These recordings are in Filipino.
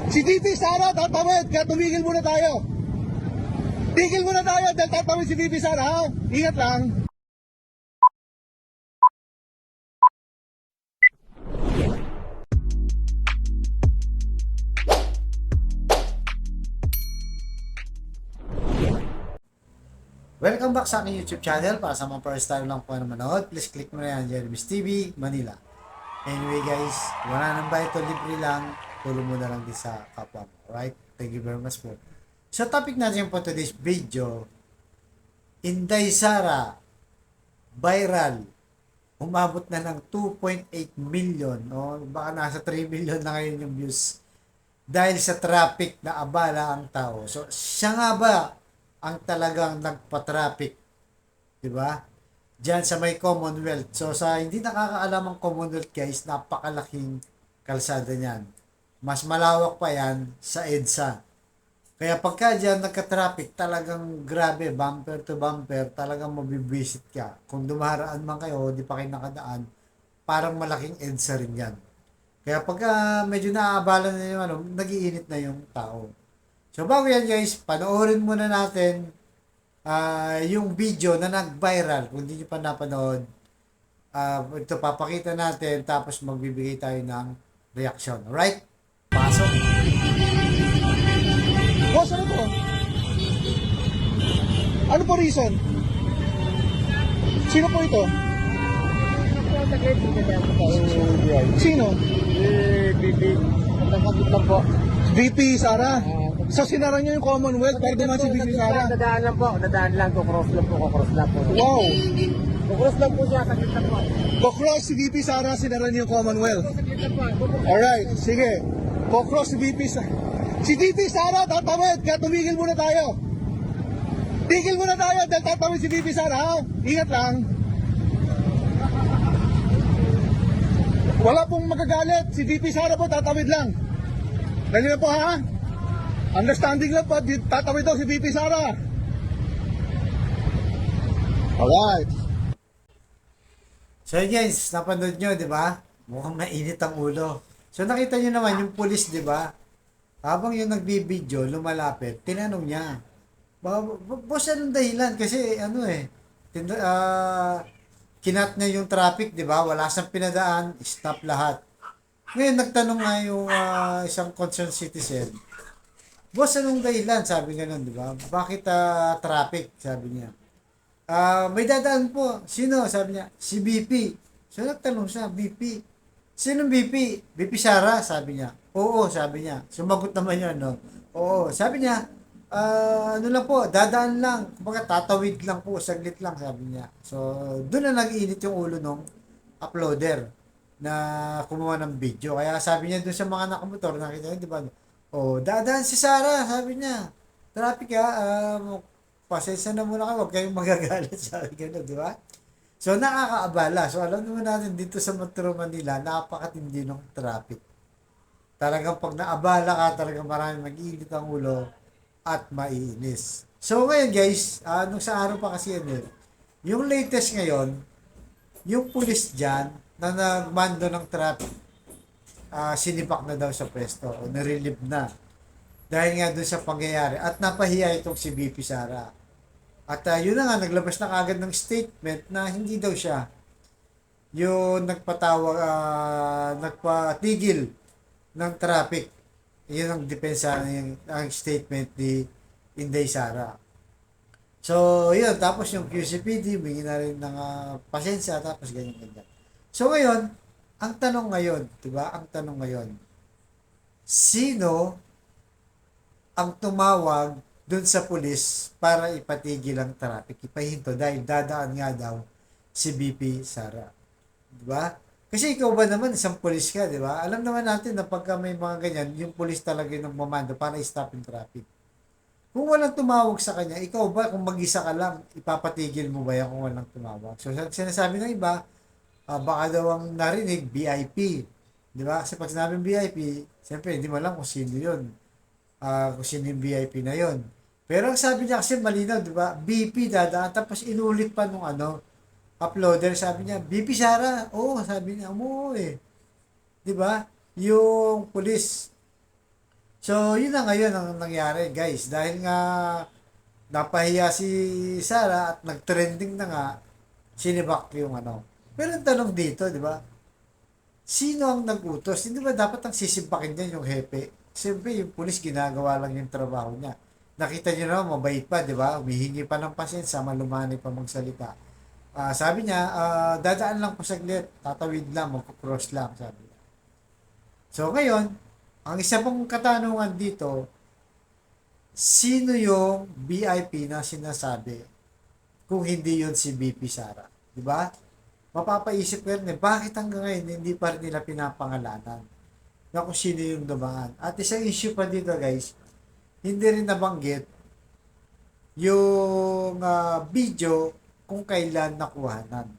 Si VP Sara tatawid, kaya tumigil muna tayo. Tigil muna tayo dahil tatawid si VP Sara, ha? Ingat lang. Welcome back sa aking YouTube channel. Para sa mga first time lang po na manood, please click mo na yan, Jeremy's TV, Manila. Anyway guys, wala nang bayad to, libre lang. Tulong mo na lang din sa kapwa mo. Alright? Thank you very much po. So topic natin po today's video, Inday Sara, viral. Umabot na ng 2.8 million. O, baka nasa 3 million na ngayon yung views. Dahil sa traffic na abala ang tao. So siya nga ba ang talagang nagpa-traffic, di ba? Diyan sa may Commonwealth. So sa hindi nakakaalam ang Commonwealth guys, napakalaking kalsada niyan. Mas malawak pa yan sa EDSA. Kaya pagka diyan nagka-traffic, talagang grabe, bumper to bumper, talagang mabibisit ka. Kung dumaraan man kayo, di pa kayo nakadaan, parang malaking EDSA rin yan. Kaya pagka medyo naaabala na yung nagiinit na yung tao. So bago yan guys, panoorin muna natin yung video na nag-viral. Kung hindi nyo pa napanood, ito papakita natin tapos magbibigay tayo ng reaction. Alright? Pasok! Boss, ano to? Ano po reason? Sino po ito? Sino? VP Sara. So sinara niyo yung Commonwealth para dumaan si VP Sara. Dadaan lang po, cross lang po. Wow. Cross lang po siya, saglit lang po. Ko-cross si VP Sara, sinara niyo yung Commonwealth. Saglit lang po. Alright, sige. Ko-cross si VP Sara. Si VP Sara tatawid, kaya tumigil muna tayo. Tigil muna tayo dahil tatawid si VP Sara, ha? Ingat lang. Wala pong magagalit. Si VP Sara po tatawid lang. Dali na po, ha? Understanding lang po, tatawid daw si VP Sara. Alright. So guys, napanood nyo, di ba? Mukhang mainit ang ulo. So nakita nyo naman yung pulis, di ba? Habang yung nagbibideo, lumalapit, tinanong niya, boss, anong dahilan? Kasi kinat niya yung traffic, di ba? Wala siyang pinadaan, stop lahat. Ngayon, nagtanong nga yung isang concerned citizen, boss, anong dahilan? Sabi nga nun, di ba? Bakit traffic? Sabi niya. May dadaan po. Sino? Sabi niya, si BP. So, nagtanong siya, BP. Sinong BP? BP Sara, sabi niya. Oo, sabi niya. Sumagot naman yun, no? Oo, sabi niya, ano lang po, dadaan lang. Kumbaga, tatawid lang po, saglit lang, sabi niya. So, doon na nag-init yung ulo nung uploader na kumuha ng video. Kaya sabi niya doon sa mga nakamotor, nakita niyo, di ba? Oh, dadaan si Sara, sabi niya. Traffic pasensya na muna kayo, huwag kayong magagalit, sabi gano'n, di ba? So, nakakaabala. So, alam naman natin dito sa Metro Manila, napakatindi ng traffic. Talagang pag naabala ka, talagang maraming mag-iinit ang ulo at maiinis. So, ngayon guys, nung sa araw pa kasi yan yung latest ngayon, yung pulis dyan na nagmando ng traffic, sinipak na daw sa pwesto o nirelieve na. Dahil nga doon sa pangyayari at napahiya itong si BP Sara. At yun na nga, naglabas na kagad ng statement na hindi daw siya yung nagpatigil ng traffic. Yun ang depensa ang statement ni Inday Sara. So, yun. Tapos yung QCPD, humingi na rin ng pasensya. Tapos ganyan. So, ngayon, ang tanong ngayon, diba? Ang tanong ngayon, sino ang tumawag dun sa pulis para ipatigil ang traffic, ipahinto dahil dadaan nga daw si BP Sara. Di ba? Kasi ikaw ba naman, isang pulis ka, di ba? Alam naman natin na pagka may mga ganyan, yung pulis talaga yung nagmamando para i-stop yung traffic. Kung walang tumawag sa kanya, ikaw ba, kung mag-isa ka lang, ipapatigil mo ba yan kung walang tumawag? So, sinasabi ng iba, baka daw ang narinig, VIP. Di ba? Kasi pag sinabing VIP, siyempre, hindi mo lang kung sino yun. Kung sino yung VIP na yun. Pero ang sabi niya kasi malinaw, di ba? BP dadaan, tapos inulit pa nung uploader, sabi niya, BP Sara, oo, sabi niya, oo eh. Di ba? Yung police. So, yun na ngayon ang nangyari, guys. Dahil nga napahiya si Sara at nag-trending na nga, sinibak yung ano. Pero ang tanong dito, di ba? Sino ang nag-utos? Hindi ba dapat ang sisimpakin niya yung hepe? Siyempre, yung pulis ginagawa lang yung trabaho niya. Nakita niyo na, mabait pa, di ba? Humihingi pa ng pasensya, malumani pa magsalita. Sabi niya, dadaan lang po saglit, tatawid lang, magkukross lang, sabi niya. So, ngayon, ang isa pong katanungan dito, sino yung VIP na sinasabi kung hindi yun si BP Sara? Di ba? Mapapaisip ko rin, bakit hanggang ngayon hindi pa rin nila pinapangalanan na kung sino yung dumaan. At isang issue pa dito, guys, hindi rin nabanggit yung video kung kailan nakuhanan.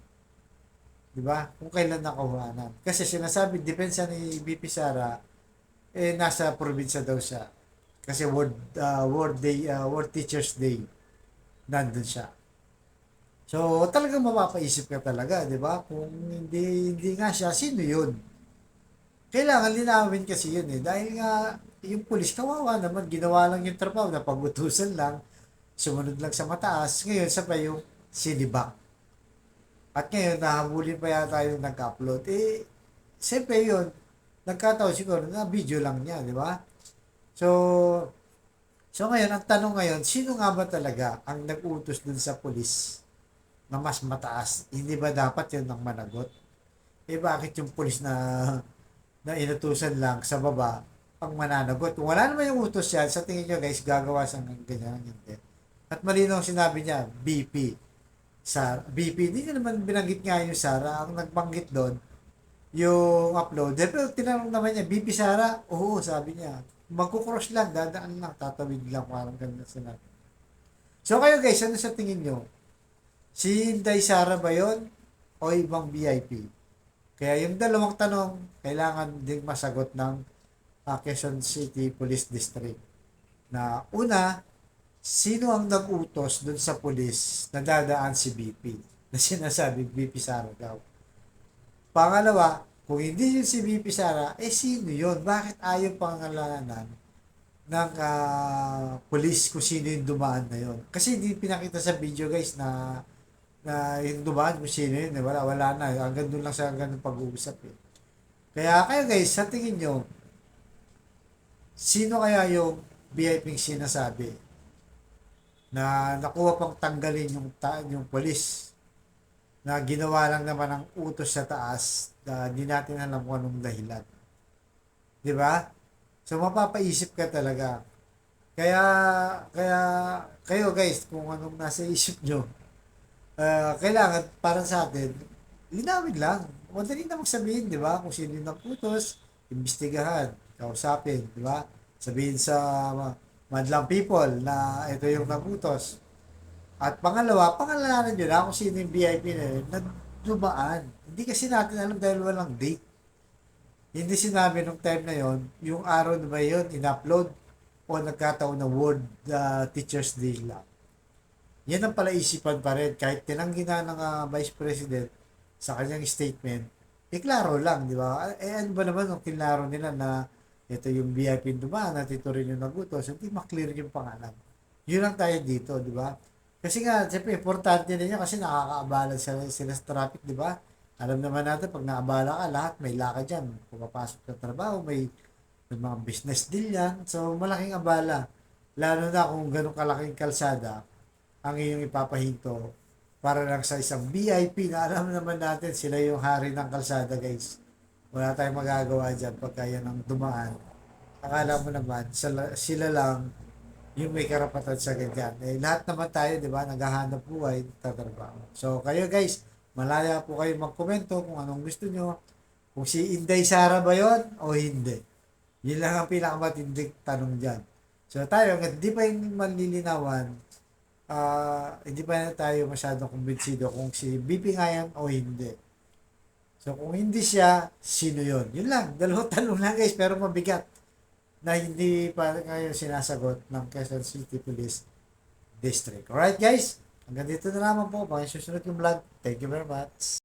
Di ba? Kung kailan nakuhanan. Kasi sinasabi, depensa ni BP Sara, nasa probinsya daw siya. Kasi World Teachers Day, nandun siya. So, talagang mapapaisip ka talaga, di ba? Kung hindi nga siya, sino yun? Kailangan linawin kasi yun eh. Dahil nga, yung pulis, kawawa naman, ginawa lang yung trabaho, napagutusan lang, sumunod lang sa mataas. Ngayon, sa pa yung sinibak. At ngayon, nahabulin pa yata yung nag-upload. Siyempre yun, nagkataon siguro na video lang niya, di ba? So ngayon, ang tanong ngayon, sino nga ba talaga ang nag-utos dun sa pulis na mas mataas? Hindi ba dapat yun ang managot? Bakit yung pulis na inutusan lang sa baba ang mananagot? Kung wala naman yung utos yan, sa tingin nyo guys, gagawa sa ganyan, hindi. At malinaw sinabi niya, BP. BP, hindi niya naman binanggit nga yung Sara. Ang nagbanggit doon, yung upload. Pero tinanong naman niya, BP Sara? Oo, sabi niya. Magkukross lang, dadaan lang, tatawid lang, parang ganun sinabi. So kayo guys, ano sa tingin nyo? Si Inday Sara ba yun? O ibang VIP? Kaya yung dalawang tanong, kailangan ding masagot ng Quezon City Police District. Na una, sino ang nag-utos dun sa pulis na dadaan si BP? Na sinasabi BP Sara daw. Pangalawa, kung hindi yun si BP Sara, sino yun? Bakit ayaw pangalanan ng police kung sino yung dumaan na yun? Kasi hindi pinakita sa video guys na yung dumaan kung sino yun. Wala na. Hanggang doon lang sa hanggang pag-uusap eh. Kaya kayo guys, sa tingin nyo, sino kaya yung VIP sinasabi na nakuha pang tanggalin yung police na ginawa lang naman ng utos sa taas na hindi natin alam kung anong dahilan. Di ba? So, mapapaisip ka talaga. Kaya kayo guys, kung anong nasa isip nyo, kailangan para sa atin, linawin lang. Madali na magsabihin, di ba? Kung sino yung nagputos, imbestigahan, kausapin, di ba? Sabihin sa madlang people na ito yung nagputos. At pangalawa, pangalanan nyo na kung sino yung VIP na yun na dumaan. Hindi kasi natin alam dahil walang date. Hindi sinabi nung time na yon yung araw na ba yun, in-upload o nagkataon na World Teachers Day lang. Yan ang palaisipan pa rin. Kahit tinanggi na ng Vice President sa kanyang statement, klaro lang, di ba? Ano ba naman kung kinlaro nila na ito yung VIP dumaan at ito rin yung nagutos, hindi maklear yung pangalan. Yun lang tayo dito, di ba? Kasi nga, siyempre, importante din yun kasi nakakaabala sila sa traffic, di ba? Alam naman natin, pag naabala ka, lahat may lakad dyan. Pumapasok sa trabaho, may mga business deal yan. So, malaking abala. Lalo na kung ganun kalaking kalsada ang iyong ipapahinto para lang sa isang VIP na alam naman natin, sila yung hari ng kalsada, guys. Wala tayong magagawa dyan pagka yan ang dumaan. Akala mo naman, sila lang yung may karapatan sa ganyan. Lahat naman tayo, di ba, naghahanap buhay, tatrabaho. So, kayo guys, malaya po kayo magkomento kung anong gusto nyo. Kung si Inday Sara ba yun o hindi. Yun lang ang pinakamatinding tanong dyan. So, tayo, hindi pa yung malilinawan, hindi pa na tayo masyadong kumbinsido kung si BP nga yan o hindi. So, kung hindi siya, sino yun? Yun lang, dalawang tanong lang guys, pero mabigat na hindi pa ngayon sinasagot ng Quezon City Police District. Alright guys, hanggang dito na naman po. Susunod yung vlog. Thank you very much.